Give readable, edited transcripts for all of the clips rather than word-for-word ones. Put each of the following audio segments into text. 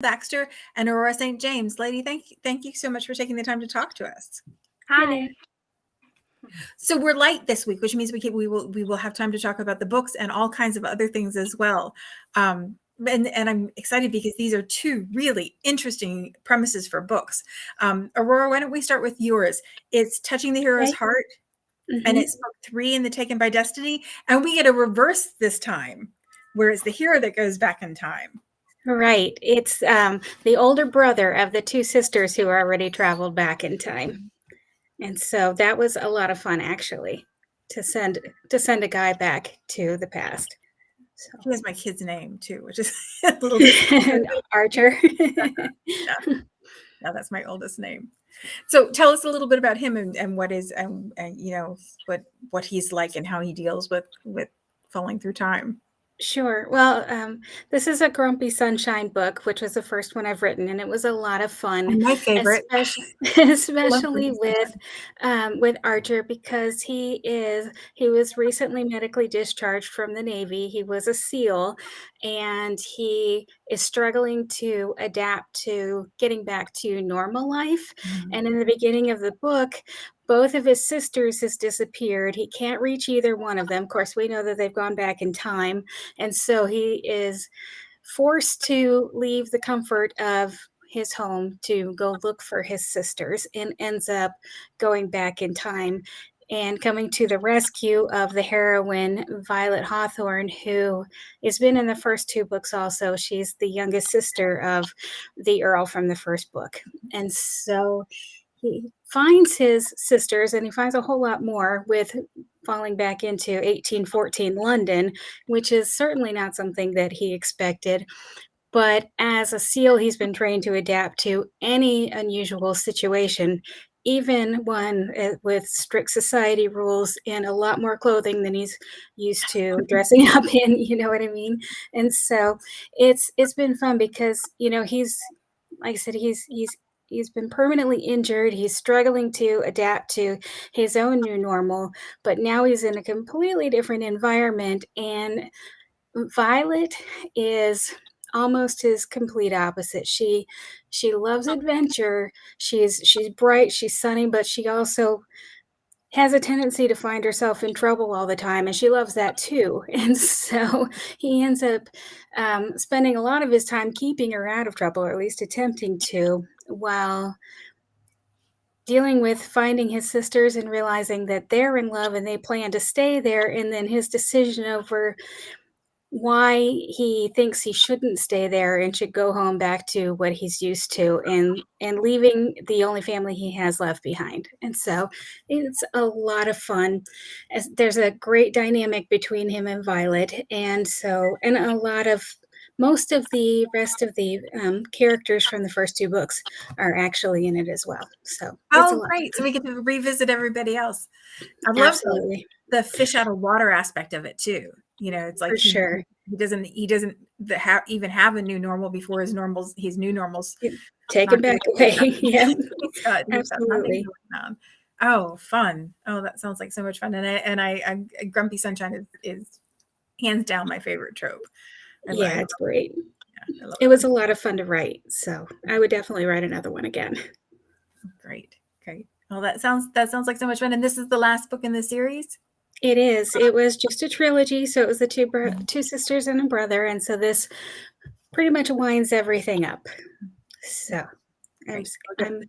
Baxter and Aurrora St. James. Lady, thank you so much for taking the time to talk to us. Hi. So we're light this week, which means we will have time to talk about the books and all kinds of other things as well. And I'm excited because these are two really interesting premises for books. Aurora, why don't we start with yours? It's Touching the Hero's Heart, and it's book 3 in the Taken by Destiny, and we get a reverse this time, where it's the hero that goes back in time. Right. It's the older brother of the two sisters who already traveled back in time. And so that was a lot of fun, actually, to send a guy back to the past. So. He has my kid's name too, which is a little Archer. Yeah, that's my oldest name. So tell us a little bit about him and what is and you know what he's like and how he deals with falling through time. Sure. Well, this is a Grumpy Sunshine book, which was the first one I've written, and it was a lot of fun. And my favorite, especially with Archer, because he was recently medically discharged from the Navy. He was a SEAL, and he is struggling to adapt to getting back to normal life. Mm-hmm. And in the beginning of the book, both of his sisters has disappeared. He can't reach either one of them. Of course, we know that they've gone back in time. And so he is forced to leave the comfort of his home to go look for his sisters, and ends up going back in time and coming to the rescue of the heroine, Violet Hawthorne, who has been in the first 2 books also. She's the youngest sister of the Earl from the first book. And so he finds his sisters, and he finds a whole lot more with falling back into 1814 London, which is certainly not something that he expected. But as a SEAL, he's been trained to adapt to any unusual situation, even one with strict society rules and a lot more clothing than he's used to dressing up in, you know what I mean? And so it's been fun because, you know, he's, like I said, he's been permanently injured. He's struggling to adapt to his own new normal, but now he's in a completely different environment. And Violet is almost his complete opposite. She loves adventure. She's bright, she's sunny, but she also has a tendency to find herself in trouble all the time, and she loves that too. And so he ends up spending a lot of his time keeping her out of trouble, or at least attempting to, while dealing with finding his sisters and realizing that they're in love and they plan to stay there, and then his decision over why he thinks he shouldn't stay there and should go home back to what he's used to, and leaving the only family he has left behind. And so it's a lot of fun. There's a great dynamic between him and Violet, and most of the rest of the characters from the first 2 books are actually in it as well. So great! So we get to revisit everybody else. I love the fish out of water aspect of it too. You know, it's like he doesn't even have a new normal before his new normals taken back away. Yeah, absolutely. Oh, fun! Oh, that sounds like so much fun. And I Grumpy Sunshine is hands down my favorite trope. Yeah, it's great. Yeah, it was a lot of fun to write, so I would definitely write another one again. Great. Well, that sounds like so much fun. And this is the last book in the series? It is. It was just a trilogy, so it was the two sisters and a brother, and so this pretty much winds everything up. So I'm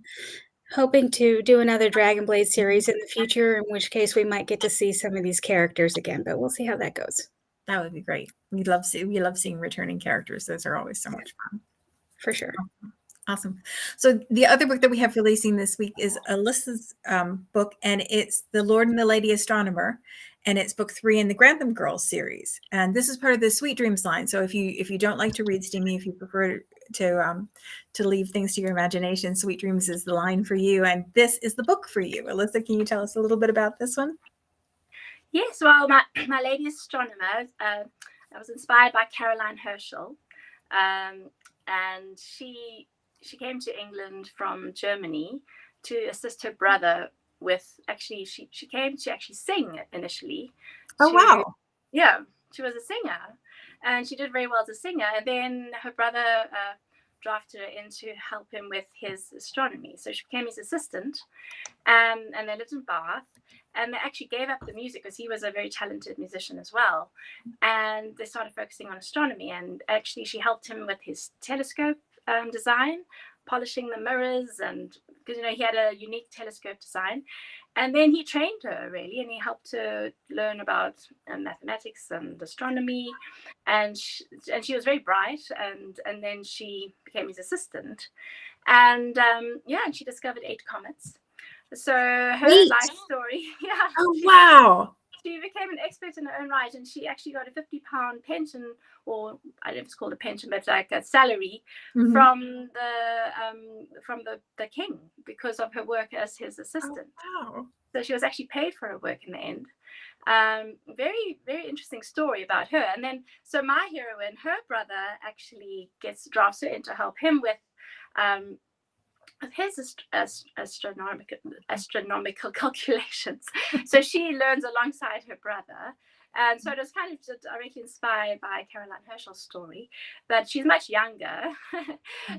hoping to do another Dragonblade series in the future, in which case we might get to see some of these characters again, but we'll see how that goes. That would be great. We love seeing returning characters. Those are always so much fun. For sure. Awesome. So the other book that we have releasing this week is Alyssa's book, and it's The Lord and the Lady Astronomer, and it's book 3 in the Grantham Girls series. And this is part of the Sweet Dreams line. So if you don't like to read steamy, if you prefer to leave things to your imagination, Sweet Dreams is the line for you, and this is the book for you. Alyssa, can you tell us a little bit about this one? Yes, well, my Lady Astronomer, I was inspired by Caroline Herschel, and she came to England from Germany to assist her brother with, actually, she came to actually sing initially. Wow. Yeah, she was a singer, and she did very well as a singer. And then her brother drafted her in to help him with his astronomy. So she became his assistant, and they lived in Bath. And they actually gave up the music because he was a very talented musician as well. And they started focusing on astronomy. And actually, she helped him with his telescope design, polishing the mirrors, and because he had a unique telescope design. And then he trained her really, and he helped her learn about mathematics and astronomy. And she was very bright. And then she became his assistant. And and she discovered 8 comets. So her life story, Oh, wow. She became an expert in her own right, and she actually got a £50 pension, or I don't know if it's called a pension, but like a salary from the king because of her work as his assistant. Oh, wow. So she was actually paid for her work in the end. Very, very interesting story about her. And then, so my heroine, her brother actually drafts her in to help him with his astronomical calculations. So she learns alongside her brother. And so it was kind of directly inspired by Caroline Herschel's story, but she's much younger,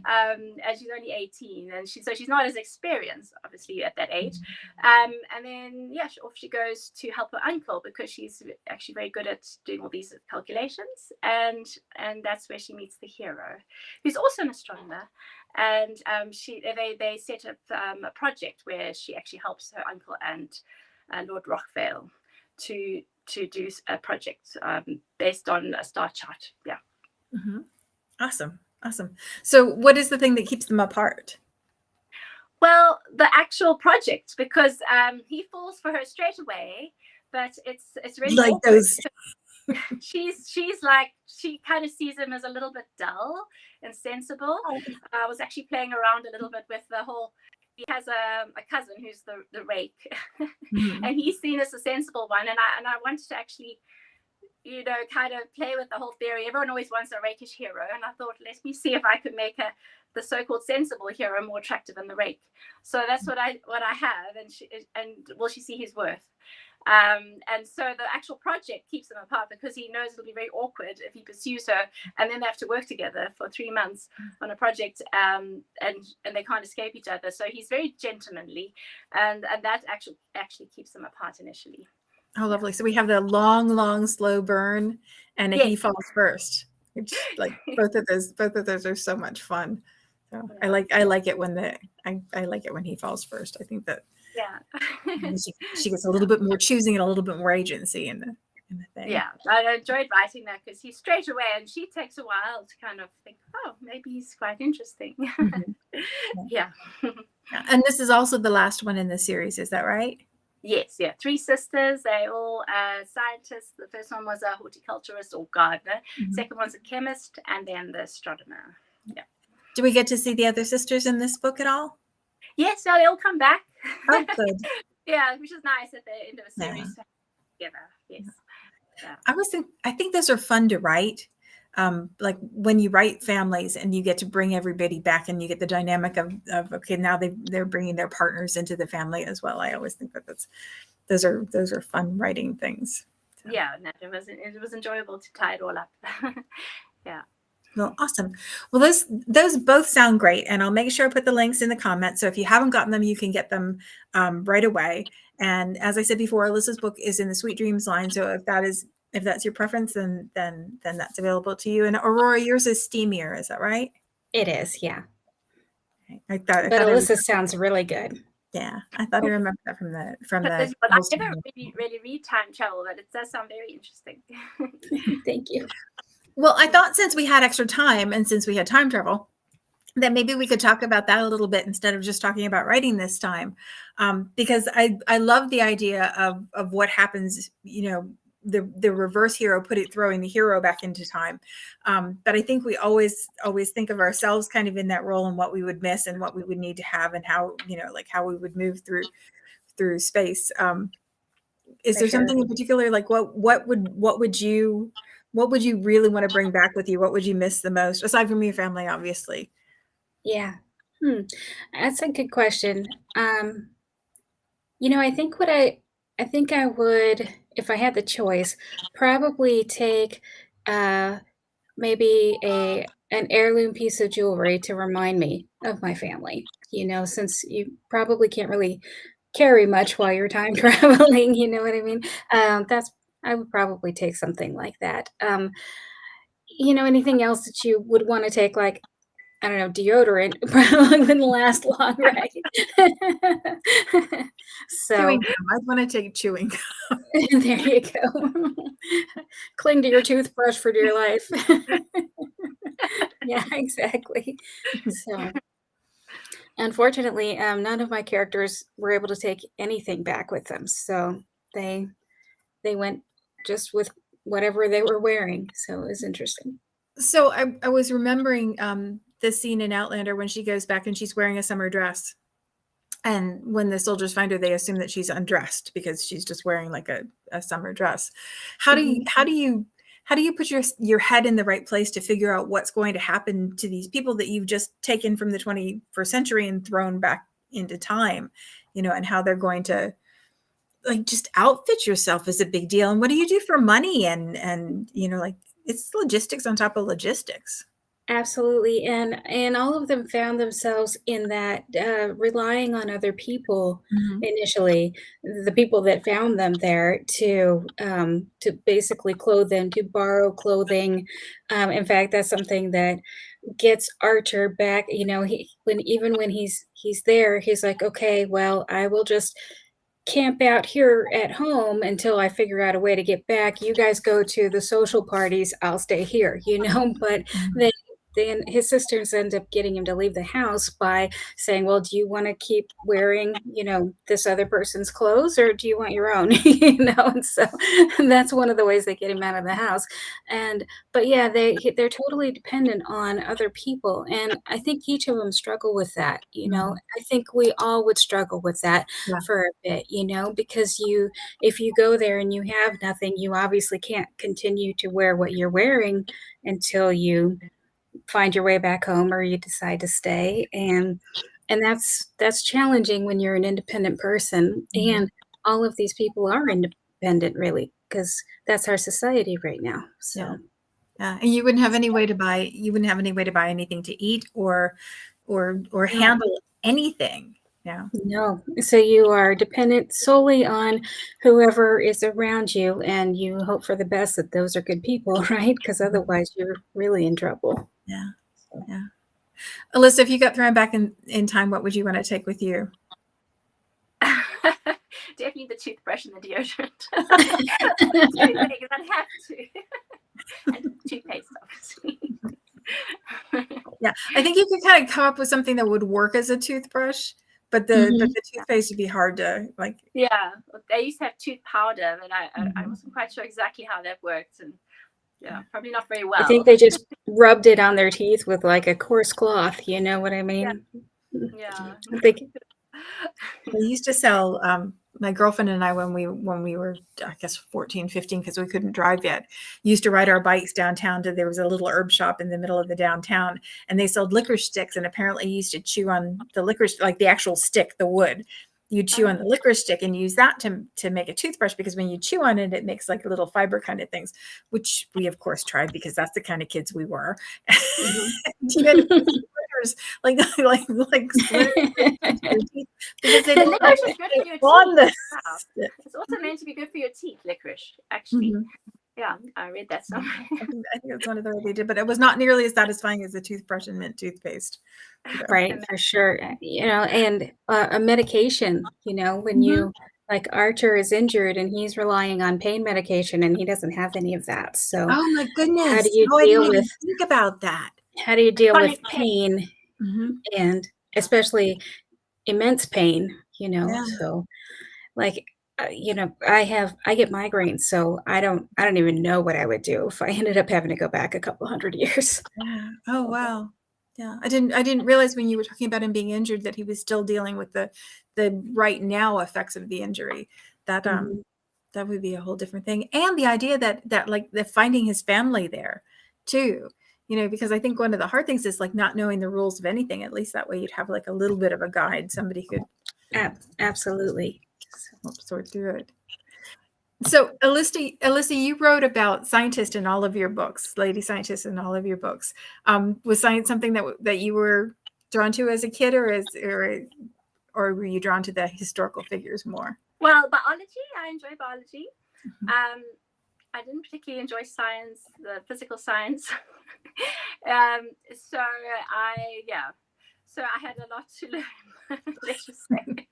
and she's only 18, and she's not as experienced, obviously, at that age. And then off she goes to help her uncle because she's actually very good at doing all these calculations, and that's where she meets the hero, who's also an astronomer. And they set up a project where she actually helps her uncle and Lord Rockvale to do a project based on a star chart. Yeah. Awesome. So what is the thing that keeps them apart? Well, the actual project, because he falls for her straight away, but it's really like awkward. Those. She's like, she kind of sees him as a little bit dull and sensible. I was actually playing around a little bit with the whole. He has a cousin who's the rake, and he's seen as a sensible one. And I wanted to actually, kind of play with the whole theory. Everyone always wants a rakish hero, and I thought, let me see if I could make the so-called sensible hero more attractive than the rake. So that's what I have, and will she see his worth? And so the actual project keeps them apart because he knows it'll be very awkward if he pursues her, and then they have to work together for 3 months on a project, and they can't escape each other. So he's very gentlemanly, and that actually keeps them apart initially. Oh, lovely. So we have the long, slow burn, and he falls first. It's like both of those are so much fun. So I like it when I like it when he falls first. I think that she gets a little bit more choosing and a little bit more agency in the thing. Yeah, I enjoyed writing that because he's straight away, and she takes a while to kind of think, oh, maybe he's quite interesting. Yeah. And this is also the last one in the series, is that right? Yes, 3 sisters. They're all scientists. The first one was a horticulturist or gardener. Second one's a chemist, and then the astronomer. Yeah. Do we get to see the other sisters in this book at all? Yes, so they all come back. Oh, good. Yeah, which is nice at the end of a series together. Yes. Yeah. I think those are fun to write. Like when you write families and you get to bring everybody back and you get the dynamic of okay, now they're bringing their partners into the family as well. I always think that those are fun writing things. So. Yeah, no, it was enjoyable to tie it all up. Yeah. Well, awesome. Well, those both sound great, and I'll make sure I put the links in the comments. So if you haven't gotten them, you can get them right away. And as I said before, Alissa's book is in the Sweet Dreams line. So if that's your preference, then that's available to you. And Aurora, yours is steamier, is that right? It is, yeah. But Alissa sounds really good. Yeah, I thought I remembered that from the. But I never really read time travel, but it does sound very interesting. Thank you. Well, I thought since we had extra time and since we had time travel, that maybe we could talk about that a little bit instead of just talking about writing this time, because I love the idea of what happens, the reverse hero throwing the hero back into time. But I think we always think of ourselves kind of in that role and what we would miss and what we would need to have and how, like how we would move through space. Is there something in particular, like what would you really want to bring back with you? What would you miss the most, aside from your family, obviously? Yeah. That's a good question. I think I would, if I had the choice, probably take maybe an heirloom piece of jewelry to remind me of my family, since you probably can't really carry much while you're time traveling, you know what I mean? That's I would probably take something like that. Anything else that you would wanna take, like, I don't know, deodorant probably wouldn't last long, right? So, Chewing gum. I'd want to take chewing gum. there you go. Cling to your toothbrush for dear life. Yeah, exactly. So, unfortunately, none of my characters were able to take anything back with them, so they they went just with whatever they were wearing, so it was interesting. So I was remembering the scene in Outlander when she goes back and she's wearing a summer dress. And when the soldiers find her, they assume that she's undressed because she's just wearing like a summer dress. How do you Mhm. how do you put your head in the right place to figure out what's going to happen to these people that you've just taken from the 21st century and thrown back into time, and how they're going to like just outfit yourself is a big deal. And what do you do for money? And like it's logistics on top of logistics. Absolutely, and all of them found themselves in that, relying on other people Mhm. initially, the people that found them there to basically clothe them, to borrow clothing. In fact, that's something that gets Archer back, when he's there, he's like, "Okay, well, I will just camp out here at home until I figure out a way to get back. You guys go to the social parties, I'll stay here," But Mhm. then his sisters end up getting him to leave the house by saying, "Well, do you wanna keep wearing, this other person's clothes, or do you want your own?" And so that's one of the ways they get him out of the house. But yeah, they're totally dependent on other people, and I think each of them struggle with that. Mhm. I think we all would struggle with that Yeah. for a bit, because if you go there and you have nothing, you obviously can't continue to wear what you're wearing until you find your way back home or you decide to stay, and that's challenging when you're an independent person, Mhm. and all of these people are independent really, because that's our society right now, Yeah. so Yeah, and you wouldn't have any way to buy anything to eat or no. handle anything. Yeah. No. So you are dependent solely on whoever is around you, and you hope for the best that those are good people, right? Because Mhm. otherwise you're really in trouble. Yeah. So Yeah. Alyssa, if you got thrown back in time, what would you want to take with you? Definitely the toothbrush and the deodorant. Two things I'd have to. And toothpaste, obviously. Yeah. I think you could kind of come up with something that would work as a toothbrush, but the Mhm. toothpaste would be hard to like. Yeah, they used to have tooth powder, but I Mhm. wasn't quite sure exactly how that worked, and yeah, probably not very I think well. they just rubbed it on their teeth with, like, a coarse cloth, you know what I Yeah, mean? yeah. I think They used to sell my girlfriend and I when we were I guess 14, 15 because we couldn't drive yet. Used to ride our bikes downtown to there was a little herb shop in the middle of the downtown and they sold licorice sticks and apparently you used to chew on the licorice like the actual stick, the wood. You chew on the licorice stick and use that to make a toothbrush because when you chew on it, it makes like little fiber kind of things, which we of course tried because that's the kind of kids we were. Mhm. You had to put splinters, like splinters into your teeth because they don't Licorice is good for your on teeth. the Wow. stick. It's also meant to be good for your teeth, licorice, actually. Mhm. Yeah, I read that somewhere. I think that's one of the way they did, but it was not nearly as satisfying as the toothbrush and mint toothpaste. So, Right, for sure, and, a medication, when mhm. you like, Archer is injured and he's relying on pain medication and he doesn't have any of that, so Oh my how do goodness. you Oh, I didn't deal with even think about that. how do you deal with Chronic pain. pain Mhm. and especially immense pain, Yeah. so, like, I get migraines, so I don't even know what I would do if I ended up having to go back a couple 100 years. Yeah. Oh, wow. Yeah. I didn't realize when you were talking about him being injured that he was still dealing with the right now effects of the injury. That Mhm. that would be a whole different thing. And the idea that like the finding his family there too. Because I think one of the hard things is like not knowing the rules of anything. At least that way you'd have like a little bit of a guide. Somebody could Absolutely. So help sort through it. So, Alyssa, you wrote about scientists in all of your books, lady scientists in all of your books. Was science something that you were drawn to as a kid, or were you drawn to the historical figures more? Well, biology, I enjoy biology. I didn't particularly enjoy science, the physical science. So I had a lot to learn, let's just say.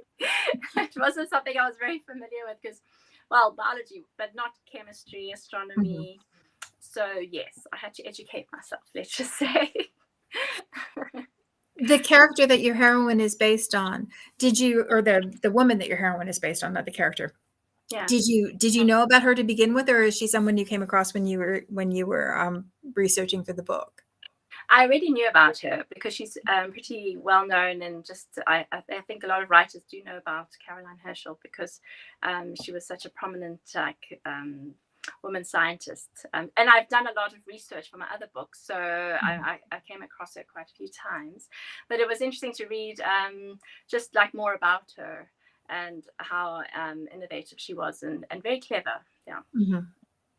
It wasn't something I was very familiar with because, well, biology, but not chemistry, astronomy. So yes, I had to educate myself, let's just say. The character that your heroine is based on, or the woman that your heroine is based on, not the character. Yeah. Did you know about her to begin with, or is she someone you came across when you were researching for the book? I already knew about her because she's pretty well known, and just I think a lot of writers do know about Caroline Herschel because she was such a prominent woman scientist. And I've done a lot of research for my other books, so I came across her quite a few times. But it was interesting to read just like more about her and how innovative she was and very clever. Yeah. Mm-hmm.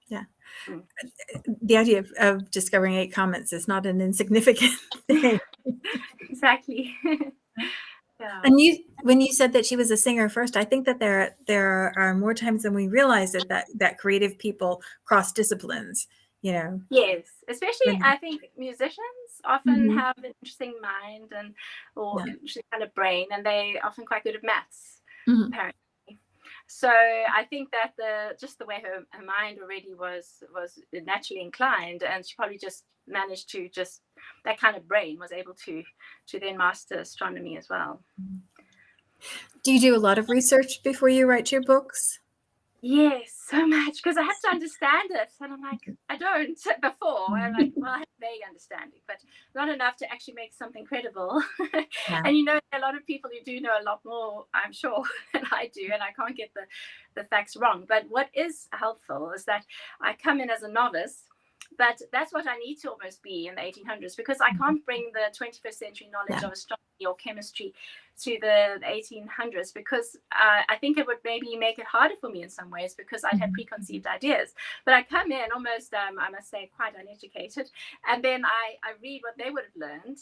Yeah. The idea of discovering 8 comets is not an insignificant thing. Exactly. Yeah. And when you said that she was a singer first, I think that there are more times than we realize that creative people cross disciplines, you know. Yes, especially I think musicians often have an interesting mind or interesting kind of brain, and they often quite good at maths, apparently. So I think that the way her mind already was naturally inclined, and she probably just managed to that kind of brain was able to then master astronomy as well. Do you do a lot of research before you write your books? Yes, so much, because I have to understand it, and I'm like, I don't before. I'm like, well, I have a vague understanding, but not enough to actually make something credible. Yeah. And a lot of people who do know a lot more, I'm sure, than I do, and I can't get the facts wrong. But what is helpful is that I come in as a novice, but that's what I need to almost be in the 1800s, because I can't bring the 21st century knowledge of astronomy or chemistry to the 1800s, because I think it would maybe make it harder for me in some ways, because I'd had preconceived ideas. But I come in almost, I must say, quite uneducated, and then I read what they would have learned.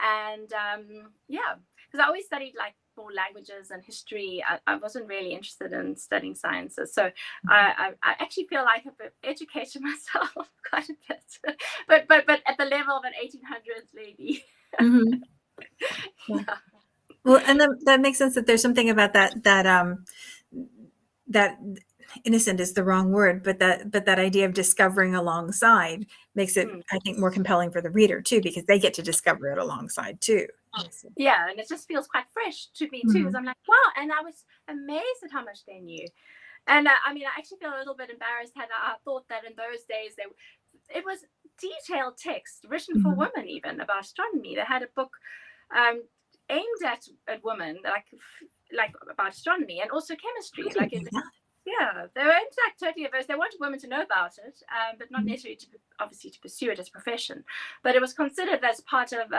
And because I always studied like more languages and history. I wasn't really interested in studying sciences, so I actually feel like I've educated myself quite a bit, but at the level of an 1800s lady. Mm-hmm. Yeah. Well, and that makes sense that there's something about that innocent is the wrong word, but that idea of discovering alongside makes it, I think, more compelling for the reader too, because they get to discover it alongside too. Yeah, and it just feels quite fresh to me too, because I'm like, wow, and I was amazed at how much they knew. And I actually feel a little bit embarrassed had I thought that in those days it was detailed text written for women, even about astronomy. They had a book aimed at women, like about astronomy and also chemistry. Like they were totally averse. They wanted women to know about it, but not necessarily obviously to pursue it as a profession. But it was considered as part of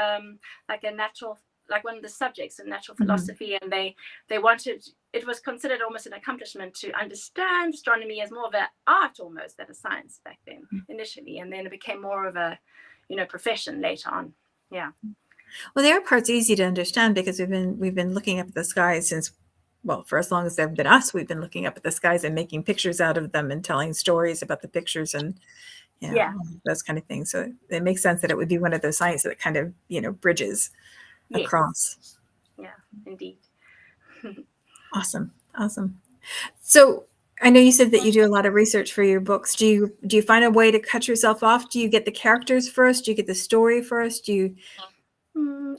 like a natural, like one of the subjects in natural philosophy, and they wanted, it was considered almost an accomplishment to understand astronomy as more of an art almost than a science back then initially, and then it became more of a profession later on. Yeah. Well, the other part's easy to understand because we've been looking up at the skies since, well, for as long as they've been us, we've been looking up at the skies and making pictures out of them and telling stories about the pictures and those kind of things. So it makes sense that it would be one of those sciences that kind of bridges across. Yeah, indeed. Awesome. So I know you said that you do a lot of research for your books. Do you find a way to cut yourself off? Do you get the characters first? Do you get the story first? Do you?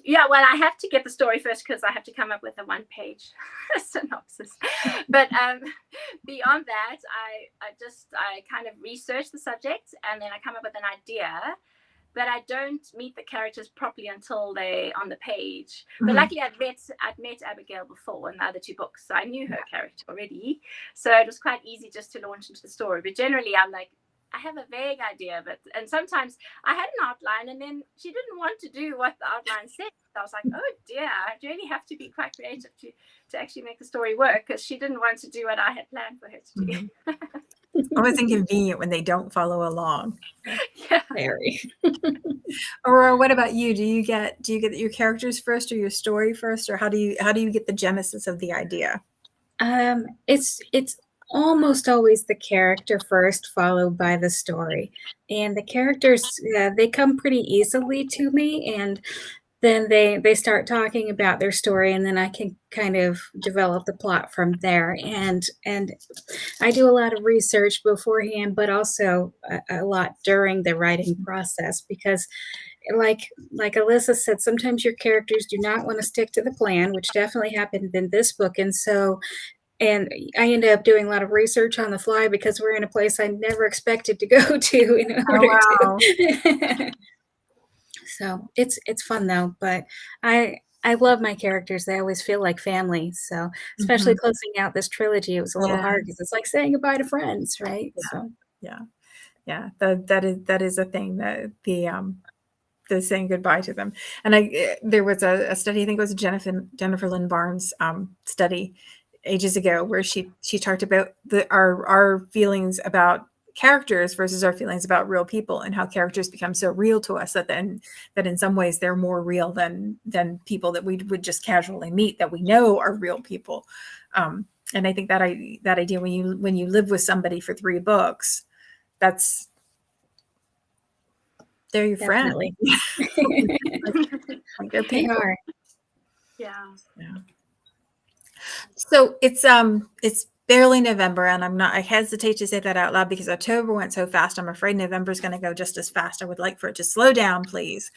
Yeah, well, I have to get the story first because I have to come up with a 1-page synopsis. But beyond that, I kind of research the subject and then I come up with an idea. But I don't meet the characters properly until they're on the page. But luckily, I'd met Abigail before in the other 2 books, so I knew her character already. So it was quite easy just to launch into the story. But generally, I'm like, I have a vague idea, and sometimes I had an outline, and then she didn't want to do what the outline said. So I was like, oh dear, I really have to be quite creative to actually make the story work, because she didn't want to do what I had planned for her to do. Always inconvenient when they don't follow along. Yeah. Very. Aurora, what about you? Do you get your characters first or your story first, or how do you get the genesis of the idea? It's almost always the character first, followed by the story, and the characters, they come pretty easily to me, and then they start talking about their story, and then I can kind of develop the plot from there. And I do a lot of research beforehand, but also a lot during the writing process because like Alissa said, sometimes your characters do not want to stick to the plan, which definitely happened in this book. And I ended up doing a lot of research on the fly because we're in a place I never expected to go to in Oh, order wow. to. So it's fun though, but I love my characters. They always feel like family. So especially Mhm. closing out this trilogy, it was a little Yeah. hard because it's like saying goodbye to friends, right? Yeah. So Yeah. Yeah. That is a thing, that the saying goodbye to them. And there was a study, I think it was a Jennifer Lynn Barnes study ages ago, where she talked about our feelings about characters versus our feelings about real people, and how characters become so real to us that in some ways they're more real than people that we would just casually meet that we know are real people. And I think that idea, when you live with somebody for 3 books, they're your friend. definitely. Like they're They people. are. Yeah. Yeah. So it's barely November, and I hesitate to say that out loud because October went so fast. I'm afraid November is going to go just as fast. I would like for it to slow down, please.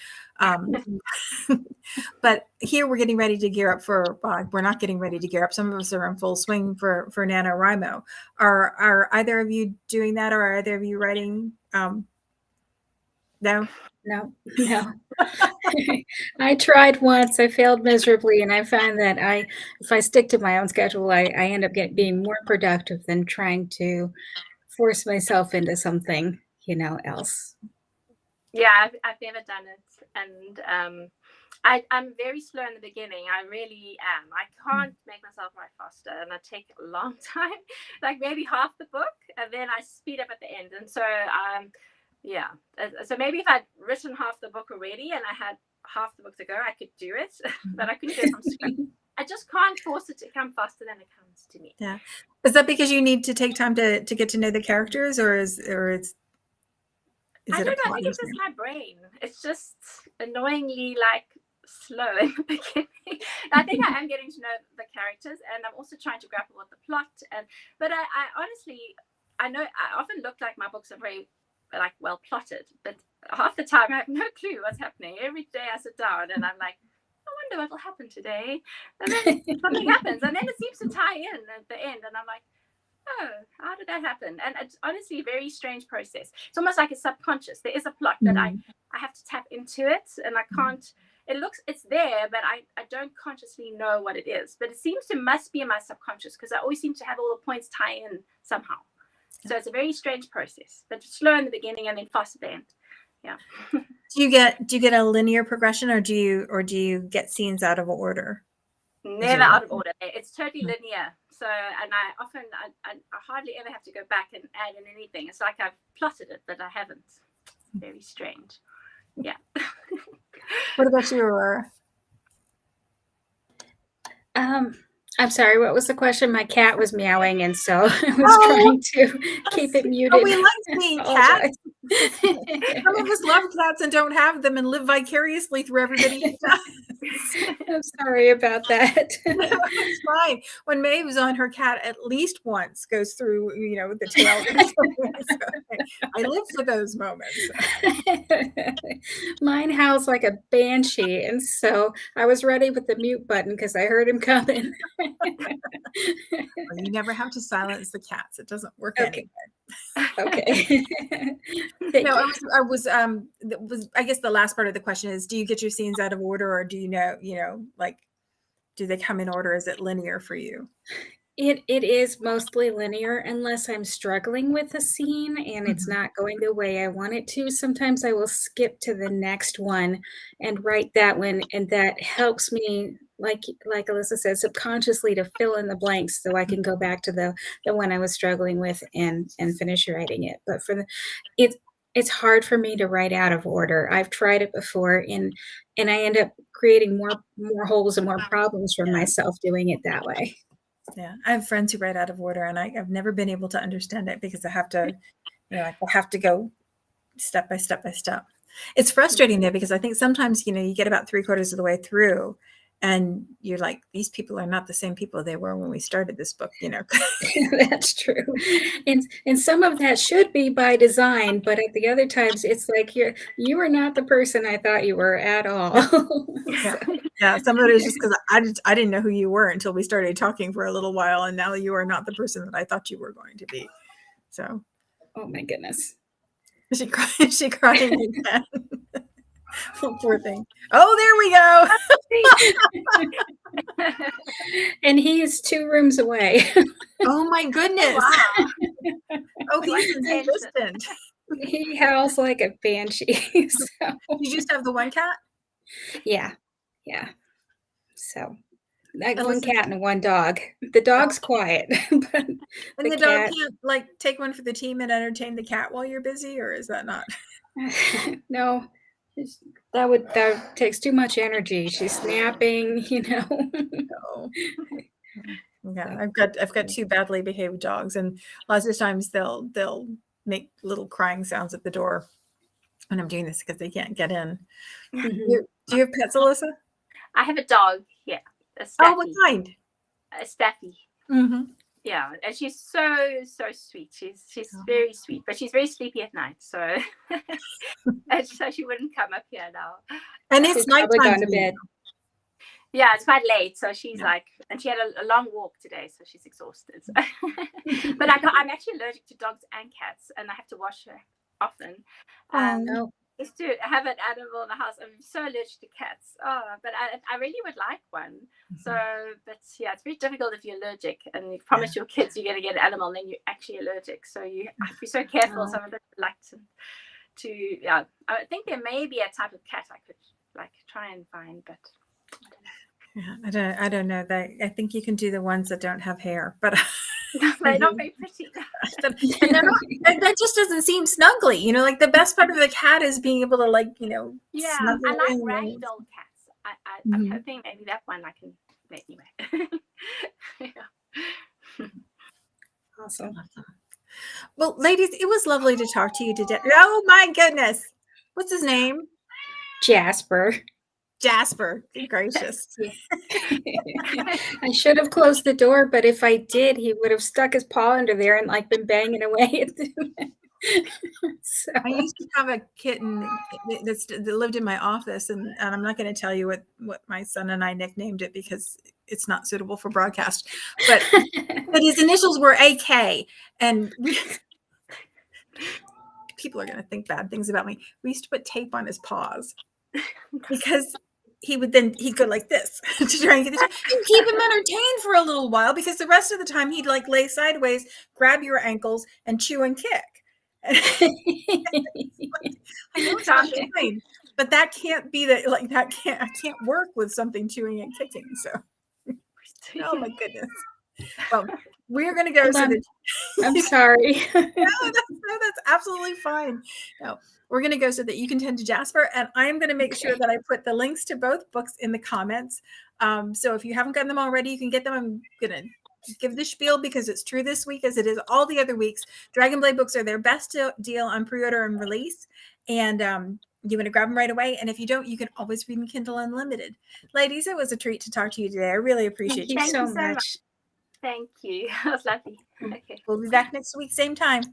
But here we're getting ready to gear up we're not getting ready to gear up. Some of us are in full swing for NaNoWriMo. Are either of you doing that, or are either of you writing? No? No, no. I tried once, I failed miserably, and I find that if I stick to my own schedule, I end up being more productive than trying to force myself into something, else. Yeah, I've never done it, and I'm very slow in the beginning. I really am. I can't make myself write faster, and I take a long time, like maybe half the book, and then I speed up at the end. And so, yeah. So maybe if I'd written half the book already and I had half the book to go, I could do it, but I couldn't do it from scratch. I just can't force it to come faster than it comes to me. Yeah. Is that because you need to take time to get to know the characters, or is I it a don't know. I plot think it's just my brain. It's just annoyingly like slow in the beginning. I think I am getting to know the characters, and I'm also trying to grapple with the plot. But I honestly, I know I often look like my books are very like well plotted, but half the time I have no clue what's happening. Every day I sit down and I'm like, I wonder what will happen today, and then something happens, and then it seems to tie in at the end, and I'm like, oh, how did that happen? And it's honestly a very strange process. It's almost like a subconscious. There is a plot that I have to tap into it, and I can't. It's there, but I don't consciously know what it is. But it must be in my subconscious, because I always seem to have all the points tie in somehow. So it's a very strange process, but slow in the beginning and then fast at the end. Yeah. Do you get a linear progression, or do you get scenes out of order? Never out of order. It's totally linear. So, and I hardly ever have to go back and add in anything. It's like I've plotted it, but I haven't. Very strange. Yeah. What about you, Aurora? I'm sorry, what was the question? My cat was meowing, and so I was trying to keep it muted. Oh, we like seeing cats. Some of us love cats and don't have them, and live vicariously through everybody who does. I'm sorry about that. It's fine. When Mae was on, her cat at least once goes through, the tail. I live for those moments. Mine howls like a banshee, and so I was ready with the mute button because I heard him coming. Well, you never have to silence the cats. It doesn't work Okay. anyway. Okay. No, I guess the last part of the question is, do you get your scenes out of order, or do you know, like, do they come in order? Is it linear for you? It is mostly linear unless I'm struggling with a scene and it's Mhm. not going the way I want it to. Sometimes I will skip to the next one and write that one, and that helps me, like Alyssa said, subconsciously to fill in the blanks so I can go back to the one I was struggling with and finish writing it. But for the it's it's hard for me to write out of order. I've tried it before and I end up creating more holes and more problems for Yeah. myself doing it that way. Yeah. I have friends who write out of order, and I've never been able to understand it because I have to, like I have to go step by step by step. It's frustrating though, because I think sometimes, you get about 3/4 of the way through and you're like, these people are not the same people they were when we started this book. That's true. And some of that should be by design, but at the other times it's like you are not the person I thought you were at all. Yeah. So, Yeah. Some of it is just because I didn't know who you were until we started talking for a little while. And now you are not the person that I thought you were going to be. So oh my goodness. she crying again. Oh, poor thing. Oh, there we go. And he is 2 rooms away. Oh my goodness. Wow. Oh, Quite he's intense. insistent. He howls like a banshee. So, You just have the one cat? yeah. Yeah. So, like one Alyssa, cat and one dog. The dog's quiet, but and the the dog cat can't like take one for the team and entertain the cat while you're busy, or is that not? no, that takes too much energy. She's napping, Oh. Yeah, I've got 2 badly behaved dogs, and lots of times they'll make little crying sounds at the door when I'm doing this because they can't get in. Mhm. Do you have pets, Alyssa? I have a dog here, a Oh, what Staffy. kind? A Staffy. Mm-hmm. Yeah, and she's so sweet. She's very sweet, but she's very sleepy at night. So, and so she wouldn't come up here now. And She's it's probably nighttime gone to for you. bed. Yeah, it's quite late, so she's Yeah. like, and she had a long walk today, so she's exhausted. But I'm actually allergic to dogs and cats, and I have to wash her often. Oh, No. Just to have an animal in the house. I'm so allergic to cats. Oh, but I really would like one. So, but yeah, it's very difficult if you're allergic, and you promise your kids you're going to get an animal, and then you're actually allergic. So you have to be so careful. Some of them are reluctant to. Yeah, I think there may be a type of cat I could like try and find, but. Yeah, I don't know. I think you can do the ones that don't have hair, but They're not very pretty. and they're not, that just doesn't seem snuggly. Like the best part of the cat is being able to Yeah, snuggle I like in ragdoll cats. I'm hoping maybe that one I can anyway. Yeah. Awesome. Well, ladies, it was lovely to talk to you today. Oh my goodness. What's his name? Jasper. Jasper. Good gracious. I should have closed the door, but if I did, he would have stuck his paw under there and been banging away at the so. I used to have a kitten that lived in my office, and I'm not going to tell you what my son and I nicknamed it because it's not suitable for broadcast. But his initials were AK, and people are going to think bad things about me. We used to put tape on his paws because he'd go like this to try and get and keep him entertained for a little while, because the rest of the time he'd lay sideways, grab your ankles, and chew and kick. I know it's not fine, but that can't be I can't work with something chewing and kicking. So, oh my goodness. Well, we're going to go. I'm sorry. No, that's absolutely fine. No, we're going to go so that you can tend to Jasper, and I am going to make sure that I put the links to both books in the comments. So if you haven't gotten them already, you can get them. I'm going to give the spiel because it's true this week as it is all the other weeks. Dragonblade books are their best deal on pre-order and release, and you want to grab them right away. And if you don't, you can always read them Kindle Unlimited. Ladies, it was a treat to talk to you today. I really appreciate you. Thank you so much. Thank you. That was lovely. Okay. We'll be back next week, same time.